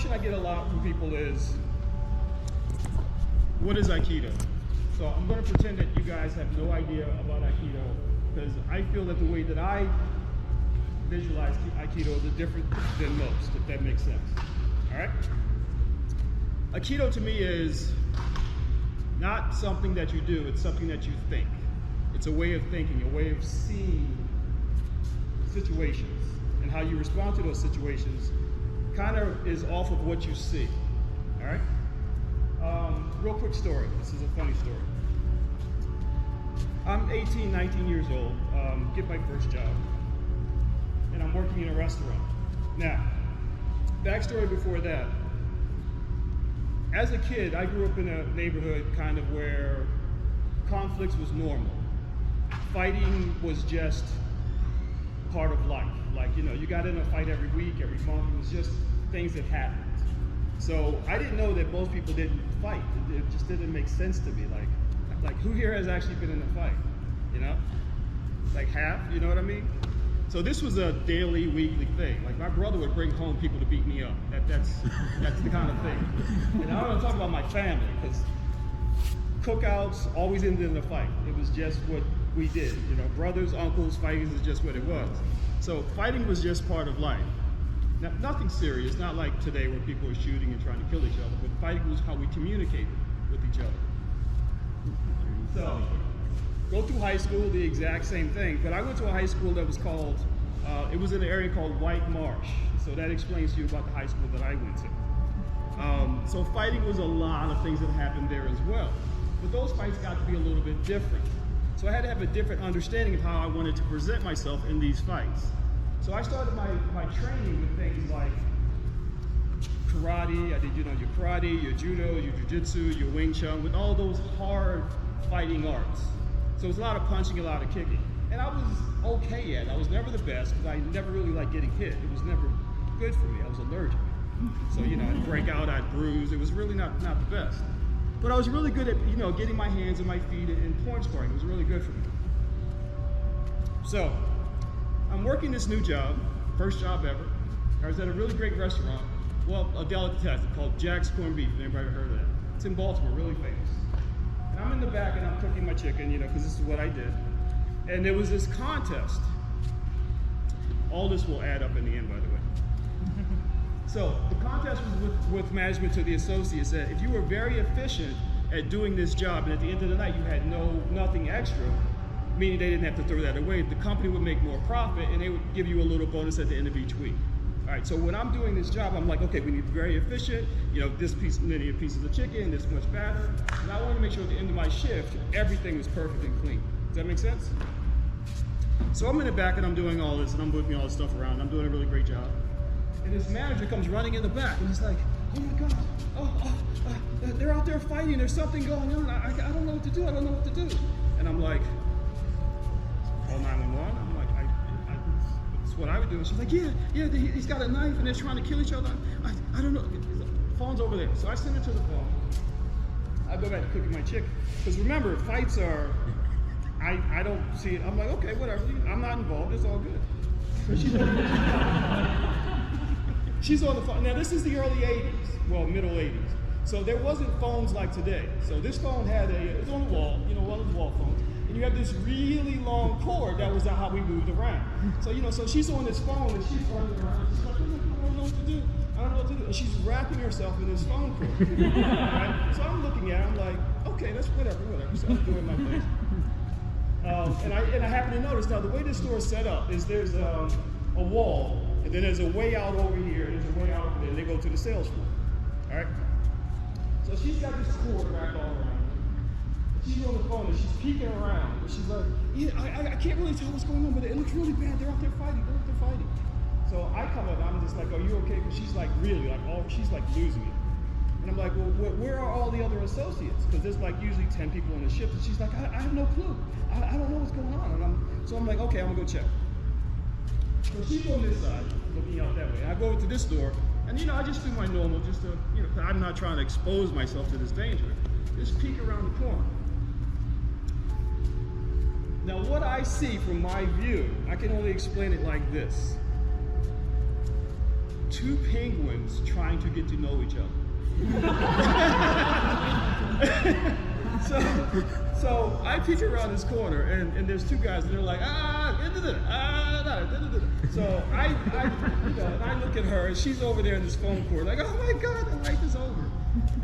question I get a lot from people is, what is Aikido? So I'm going to pretend that you guys have no idea about Aikido, because I feel that the way that I visualize Aikido is different than most, if that makes sense. All right? Aikido to me is not something that you do, it's something that you think. It's a way of thinking, a way of seeing situations, and how you respond to those situations kind of is off of what you see. All right? Real quick story. This is a funny story. I'm 18, 19 years old, get my first job, and I'm working in a restaurant. Now, backstory before that. As a kid, I grew up in a neighborhood kind of where conflicts was normal. Fighting was just part of life. Like, you know, you got in a fight every week, every month. It was just things that happened. So I didn't know that most people didn't fight. It just didn't make sense to me. Like who here has actually been in a fight? You know? Like half, you know what I mean? So this was a daily, weekly thing. Like my brother would bring home people to beat me up. That's the kind of thing. And I don't want to talk about my family, because cookouts always ended in a fight. It was just what we did. You know, brothers, uncles, fighting is just what it was. So fighting was just part of life. Now, nothing serious, not like today where people are shooting and trying to kill each other, but fighting was how we communicated with each other. So, go through high school, the exact same thing, but I went to a high school that was called, it was in an area called White Marsh, so that explains to you about the high school that I went to. So fighting was a lot of things that happened there as well, but those fights got to be a little bit different. So I had to have a different understanding of how I wanted to present myself in these fights. So I started my training with things like karate. I did, you know, your karate, your judo, your jiu-jitsu, your Wing Chun, with all those hard fighting arts. So it was a lot of punching, a lot of kicking. And I was okay at it. I was never the best, because I never really liked getting hit. It was never good for me. I was allergic. So, you know, I'd break out, I'd bruise. It was really not the best. But I was really good at, you know, getting my hands and my feet in point sparring. It was really good for me. So, I'm working this new job, first job ever. I was at a really great restaurant, well, a delicatessen called Jack's Corned Beef. Anybody ever heard of that? It's in Baltimore, really famous. And I'm in the back and I'm cooking my chicken, you know, because this is what I did. And there was this contest. All this will add up in the end, by the way. So the contest was with management to the associates that if you were very efficient at doing this job, and at the end of the night you had nothing extra, meaning they didn't have to throw that away, the company would make more profit and they would give you a little bonus at the end of each week. All right, so when I'm doing this job, I'm like, okay, we need to be very efficient, you know, this many pieces of chicken, this much batter, and I want to make sure at the end of my shift, everything is perfect and clean. Does that make sense? So I'm in the back and I'm doing all this, and I'm moving all this stuff around, I'm doing a really great job. And this manager comes running in the back and he's like, oh my God, they're out there fighting, there's something going on, I don't know what to do, I don't know what to do. And I'm like, call 911? I'm like, that's what I would do. And she's like, yeah, he's got a knife and they're trying to kill each other. I don't know, phone's over there. So I send her to the phone. I go back to cooking my chicken. Because remember, fights are, I don't see it, I'm like, okay, whatever, I'm not involved, it's all good. But she's on the phone. Now this is the early 80s, well, middle 80s. So there wasn't phones like today. So this phone it's on the wall, you know, one of the wall phones. And you have this really long cord, that was how we moved around. So, you know, so she's on this phone and she's running around. She's like, I don't know what to do. I don't know what to do. And she's wrapping herself in this phone cord. Right? So I'm looking at her, I'm like, okay, that's whatever. So I'm doing my thing. And I happen to notice, now the way this store is set up is there's a wall, and then there's a way out over here, and there's a way out over there, and they go to the sales floor. All right? So she's got this cord wrapped all around. She's on the phone and she's peeking around. And she's like, yeah, I can't really tell what's going on, but it looks really bad. They're out there fighting. So I come up and I'm just like, are you okay? Because she's like really, she's like losing it. And I'm like, well, where are all the other associates? Because there's like usually 10 people on the shift. And she's like, I have no clue. I don't know what's going on. And so I'm like, okay, I'm gonna go check. So she's on this side, looking out that way. I go to this door, and you know, I just do my normal, just to, you know, I'm not trying to expose myself to this danger. Just peek around the corner. Now what I see from my view, I can only explain it like this. two penguins trying to get to know each other. So I peek around this corner, and there's two guys, and they're like, So I look at her, and she's over there in this phone court, like, oh my God, the life is over.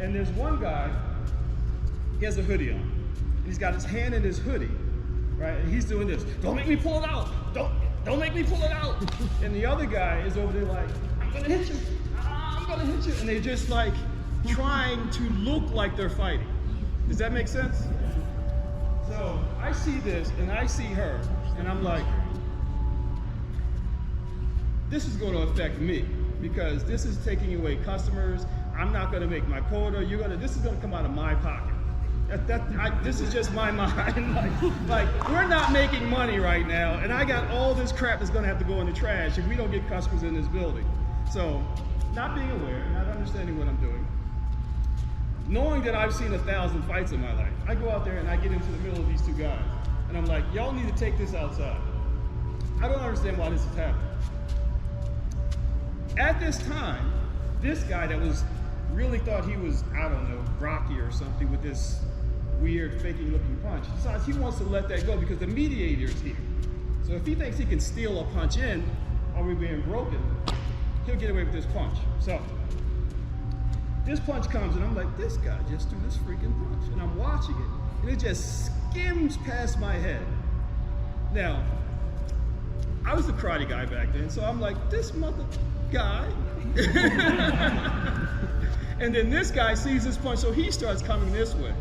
And there's one guy, he has a hoodie on. And he's got his hand in his hoodie, right? And he's doing this. Don't make me pull it out. Don't make me pull it out. And the other guy is over there like, I'm gonna hit you. I'm gonna hit you. And they're just like trying to look like they're fighting. Does that make sense? So I see this and I see her, and I'm like, this is going to affect me because this is taking away customers. I'm not going to make my quota. This is going to come out of my pocket. This is just my mind. like we're not making money right now, and I got all this crap that's going to have to go in the trash if we don't get customers in this building. So, not being aware, not understanding what I'm doing, knowing that I've seen 1,000 fights in my life, I go out there and I get into the middle of these two guys, and I'm like, y'all need to take this outside. I don't understand why this is happening. At this time, this guy that really thought he was, I don't know, Rocky or something with this weird faking looking punch, decides he wants to let that go because the mediator is here. So if he thinks he can steal a punch in while we're being broken, he'll get away with this punch. So this punch comes and I'm like, this guy just threw this freaking punch. And I'm watching it and it just skims past my head. Now, I was the karate guy back then, so I'm like, this mother guy. And then this guy sees this punch, so he starts coming this way.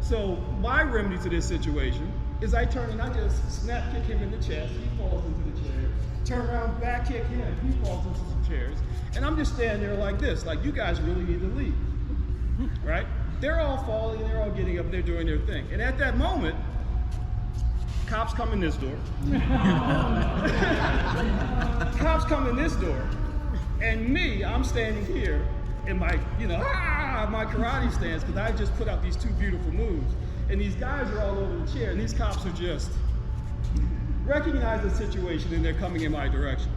So my remedy to this situation is I turn and I just snap kick him in the chest, he falls into the chair, turn around, back kick him, he falls into some chairs, and I'm just standing there like this, like you guys really need to leave, right? They're all falling, they're all getting up, they're doing their thing. And at that moment, cops come in this door. Cops come in this door, and me, I'm standing here in my, my karate stance, because I just put out these two beautiful moves. And these guys are all over the chair, and these cops are just recognize the situation, and they're coming in my direction.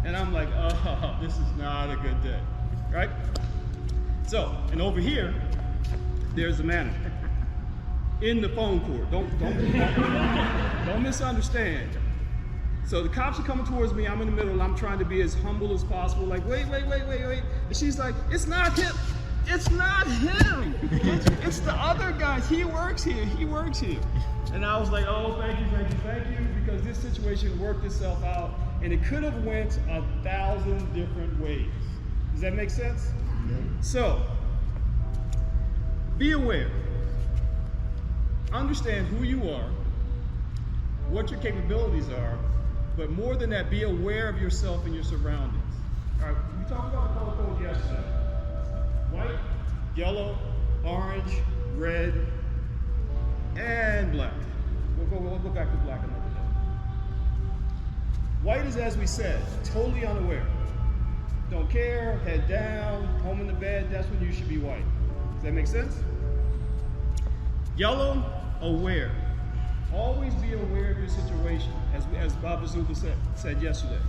And I'm like, oh, this is not a good day, right? So, and over here, there's the manager in the phone court. Don't misunderstand. So the cops are coming towards me, I'm in the middle, and I'm trying to be as humble as possible, like, wait. And she's like, it's not him. It's not him. It's the other guys. He works here. And I was like, oh, thank you, because this situation worked itself out, and it could have went 1,000 different ways. Does that make sense? Yeah. So, be aware. Understand who you are, what your capabilities are, but more than that, be aware of yourself and your surroundings. All right, we talked about the color code yesterday. White, yellow, orange, red, and black. We'll go back to black another day. White is, as we said, totally unaware. Don't care, head down, home in the bed, that's when you should be white. Does that make sense? Yellow, aware. Always be aware of your situation, as Bob Azuka said yesterday.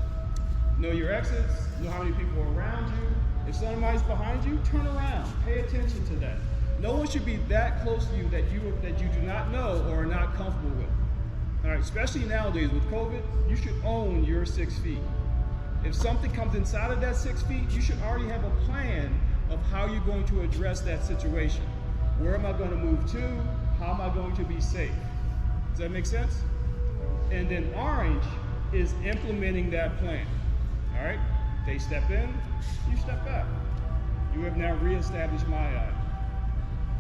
Know your exits, know how many people are around you. If somebody's behind you, turn around, pay attention to that. No one should be that close to you that you do not know or are not comfortable with. All right, especially nowadays with COVID, you should own your 6 feet. If something comes inside of that 6 feet, you should already have a plan of how you're going to address that situation. Where am I going to move to? How am I going to be safe? Does that make sense? And then orange is implementing that plan. All right? They step in, you step back. You have now reestablished my eye.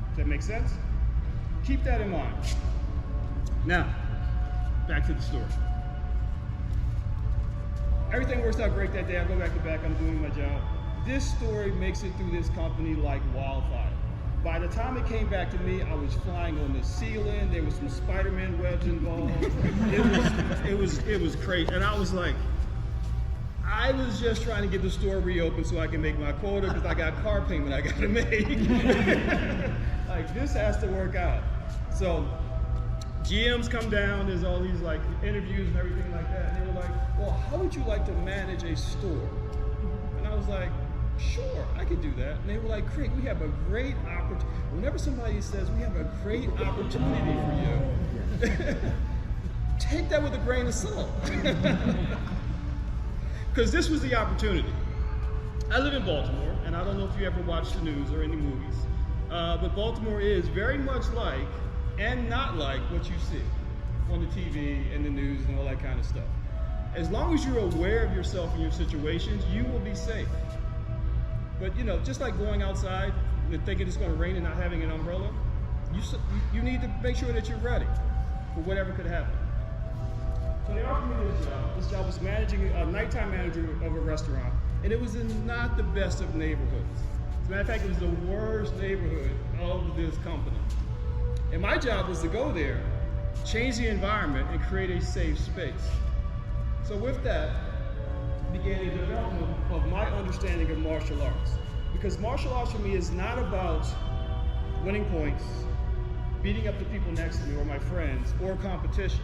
Does that make sense? Keep that in mind. Now, back to the story. Everything works out great that day. I go back to back, I'm doing my job. This story makes it through this company like wildfire. By the time it came back to me, I was flying on the ceiling. There was some Spider-Man webs involved. It was crazy. And I was like, I was just trying to get the store reopened so I can make my quota because I got car payment I got to make. Like, this has to work out. So GMs come down, there's all these like interviews and everything like that. And they were like, well, how would you like to manage a store? And I was like, sure, I could do that. And they were like, Craig, we have a great opportunity. Whenever somebody says we have a great opportunity for you, take that with a grain of salt. Because this was the opportunity. I live in Baltimore, and I don't know if you ever watched the news or any movies, but Baltimore is very much like and not like what you see on the TV and the news and all that kind of stuff. As long as you're aware of yourself and your situations, you will be safe. But you know, just like going outside and thinking it's going to rain and not having an umbrella, you need to make sure that you're ready for whatever could happen. So they offered me this job. This job was managing a nighttime manager of a restaurant, and it was in not the best of neighborhoods. As a matter of fact, it was the worst neighborhood of this company. And my job was to go there, change the environment, and create a safe space. So with that, began a development of my understanding of martial arts. Because martial arts for me is not about winning points, beating up the people next to me or my friends, or competition.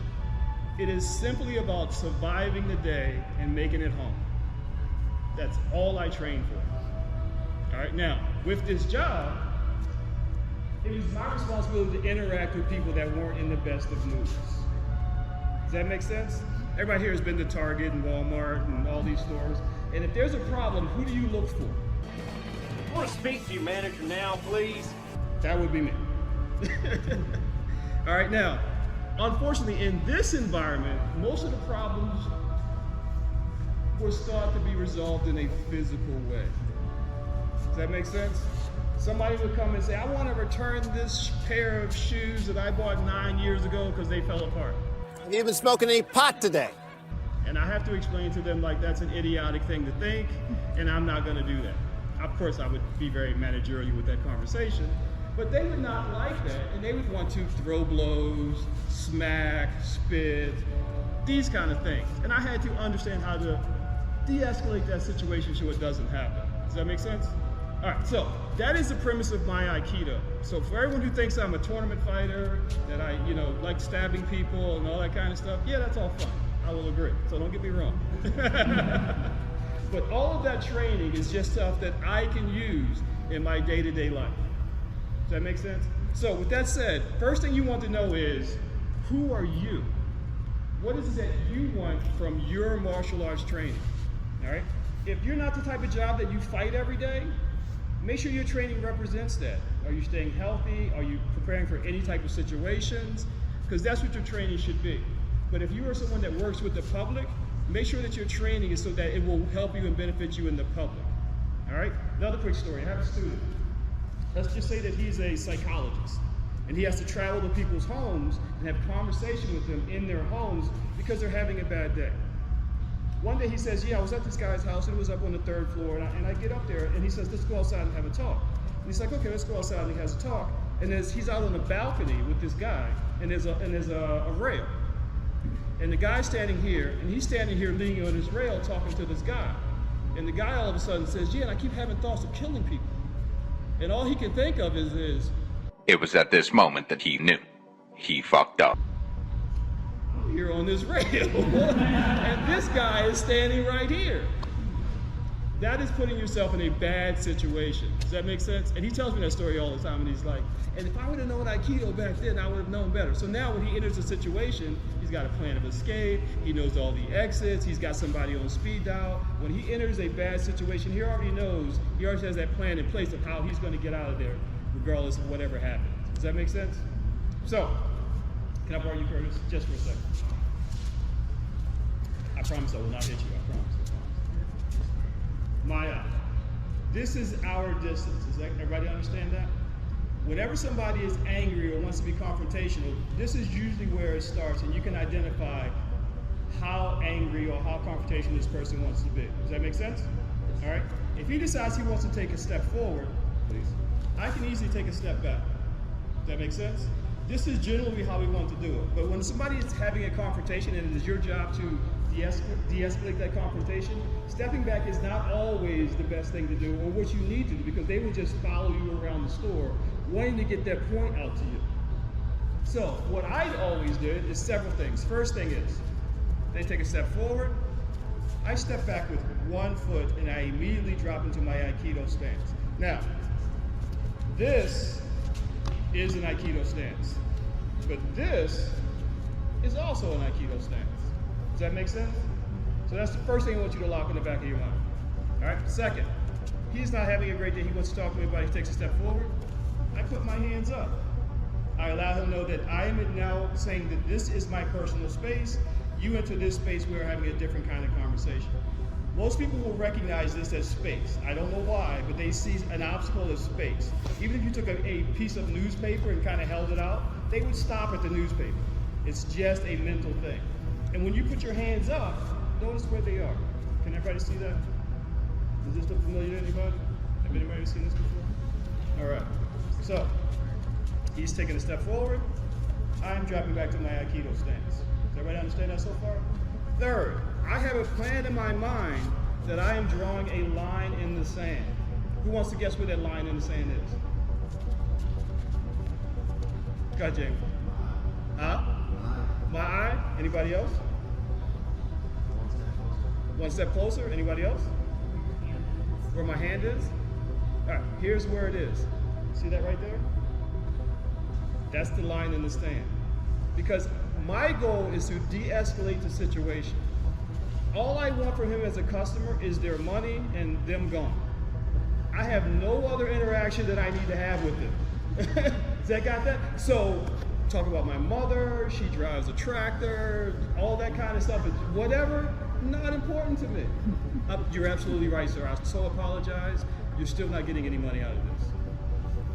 It is simply about surviving the day and making it home. That's all I train for. All right, now, with this job, it was my responsibility to interact with people that weren't in the best of moods. Does that make sense? Everybody here has been to Target and Walmart and all these stores. And if there's a problem, who do you look for? I want to speak to you, manager, now, please. That would be me. All right, now, unfortunately, in this environment, most of the problems was thought to be resolved in a physical way. Does that make sense? Somebody would come and say, I want to return this pair of shoes that I bought 9 years ago because they fell apart. Have you been smoking any pot today? And I have to explain to them like that's an idiotic thing to think, and I'm not going to do that. Of course, I would be very managerial with that conversation, but they would not like that, and they would want to throw blows, smack, spit, these kind of things. And I had to understand how to de-escalate that situation so it doesn't happen. Does that make sense? All right, so that is the premise of my Aikido. So for everyone who thinks I'm a tournament fighter, that I, like stabbing people and all that kind of stuff, yeah, that's all fun. I will agree. So don't get me wrong. But all of that training is just stuff that I can use in my day-to-day life. Does that make sense? So with that said, first thing you want to know is, who are you? What is it that you want from your martial arts training? All right? If you're not the type of job that you fight every day, make sure your training represents that. Are you staying healthy? Are you preparing for any type of situations? Because that's what your training should be. But if you are someone that works with the public, make sure that your training is so that it will help you and benefit you in the public. All right? Another quick story. I have a student. Let's just say that he's a psychologist, and he has to travel to people's homes and have conversation with them in their homes because they're having a bad day. One day he says, yeah, I was at this guy's house, and it was up on the 3rd floor, and I get up there, and he says, let's go outside and have a talk. And he's like, okay, let's go outside, and he has a talk. And he's out on the balcony with this guy, and there's a rail. And the guy's standing here, and he's standing here leaning on his rail talking to this guy. And the guy all of a sudden says, yeah, and I keep having thoughts of killing people. And all he can think of is it was at this moment that he knew. He fucked up. Here on this rail. And this guy is standing right here. That is putting yourself in a bad situation. Does that make sense? And he tells me that story all the time, and he's like, and if I would have known Aikido back then, I would have known better. So now when he enters a situation, he's got a plan of escape, he knows all the exits, he's got somebody on speed dial. When he enters a bad situation, he already has that plan in place of how he's going to get out of there, regardless of whatever happens. Does that make sense? So, can I borrow you, Curtis, just for a second? I promise I will not hit you, I promise. Maya, this is our distance. Does everybody understand that? Whenever somebody is angry or wants to be confrontational, this is usually where it starts, and you can identify how angry or how confrontational this person wants to be. Does that make sense? All right? If he decides he wants to take a step forward, please, I can easily take a step back. Does that make sense? This is generally how we want to do it. But when somebody is having a confrontation and it is your job to de-escalate that confrontation, stepping back is not always the best thing to do or what you need to do, because they will just follow you around the store wanting to get their point out to you. So what I always did is several things. First thing is, they take a step forward, I step back with one foot and I immediately drop into my Aikido stance. Now, this is an Aikido stance, but this is also an Aikido stance. Does that make sense? So that's the first thing I want you to lock in the back of your mind. All right, second, he's not having a great day, he wants to talk to me about it, he takes a step forward. I put my hands up. I allow him to know that I am now saying that this is my personal space. You enter this space, we're having a different kind of conversation. Most people will recognize this as space. I don't know why, but they see an obstacle as space. Even if you took a piece of newspaper and kind of held it out, they would stop at the newspaper. It's just a mental thing. And when you put your hands up, notice where they are. Can everybody see that? Does this look familiar to anybody? Have anybody seen this before? All right, so he's taking a step forward. I'm dropping back to my Aikido stance. Does everybody understand that so far? Third, I have a plan in my mind that I am drawing a line in the sand. Who wants to guess where that line in the sand is? Go ahead, James. Huh? My eye? Anybody else? One step closer. Anybody else? Where my hand is? All right, here's where it is. See that right there? That's the line in the sand. Because my goal is to de-escalate the situation. All I want from him as a customer is their money and them gone. I have no other interaction that I need to have with them. Does that got that? So, talk about my mother, she drives a tractor, all that kind of stuff. Whatever, not important to me. You're absolutely right, sir. I so apologize. You're still not getting any money out of this.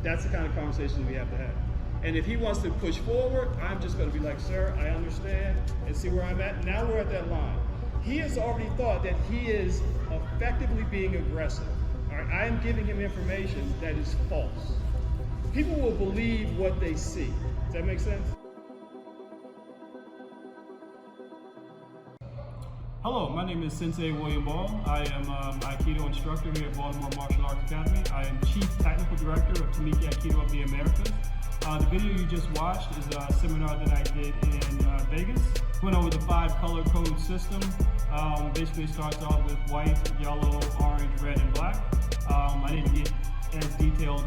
That's the kind of conversation we have to have. And if he wants to push forward, I'm just going to be like, sir, I understand, and see where I'm at. Now we're at that line. He has already thought that he is effectively being aggressive. All right, I am giving him information that is false. People will believe what they see. Does that make sense? Hello, my name is Sensei William Ball. I am an Aikido instructor here at Baltimore Martial Arts Academy. I am Chief Technical Director of Tomiki Aikido of the Americas. The video you just watched is a seminar that I did in Vegas. Went over the 5 color code system. Basically it starts off with white, yellow, orange, red, and black. I didn't get as detailed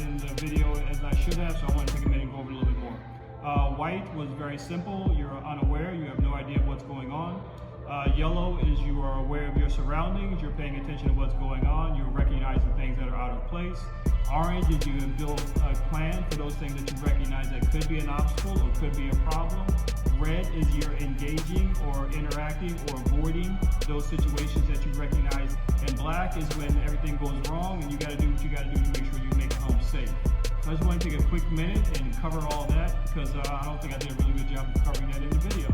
in the video as I should have, so I want to take a minute and go over it a little bit more. White was very simple. You're unaware, you have no idea what's going on. Yellow is you are aware of your surroundings, you're paying attention to what's going on, you're recognizing things that are out of place. Orange is you build a plan for those things that you recognize that could be an obstacle or could be a problem. Red is you're engaging or interacting or avoiding those situations that you recognize. And black is when everything goes wrong and you got to do what you got to do to make sure you make it home safe. So I just want to take a quick minute and cover all that because I don't think I did a really good job of covering that in the video.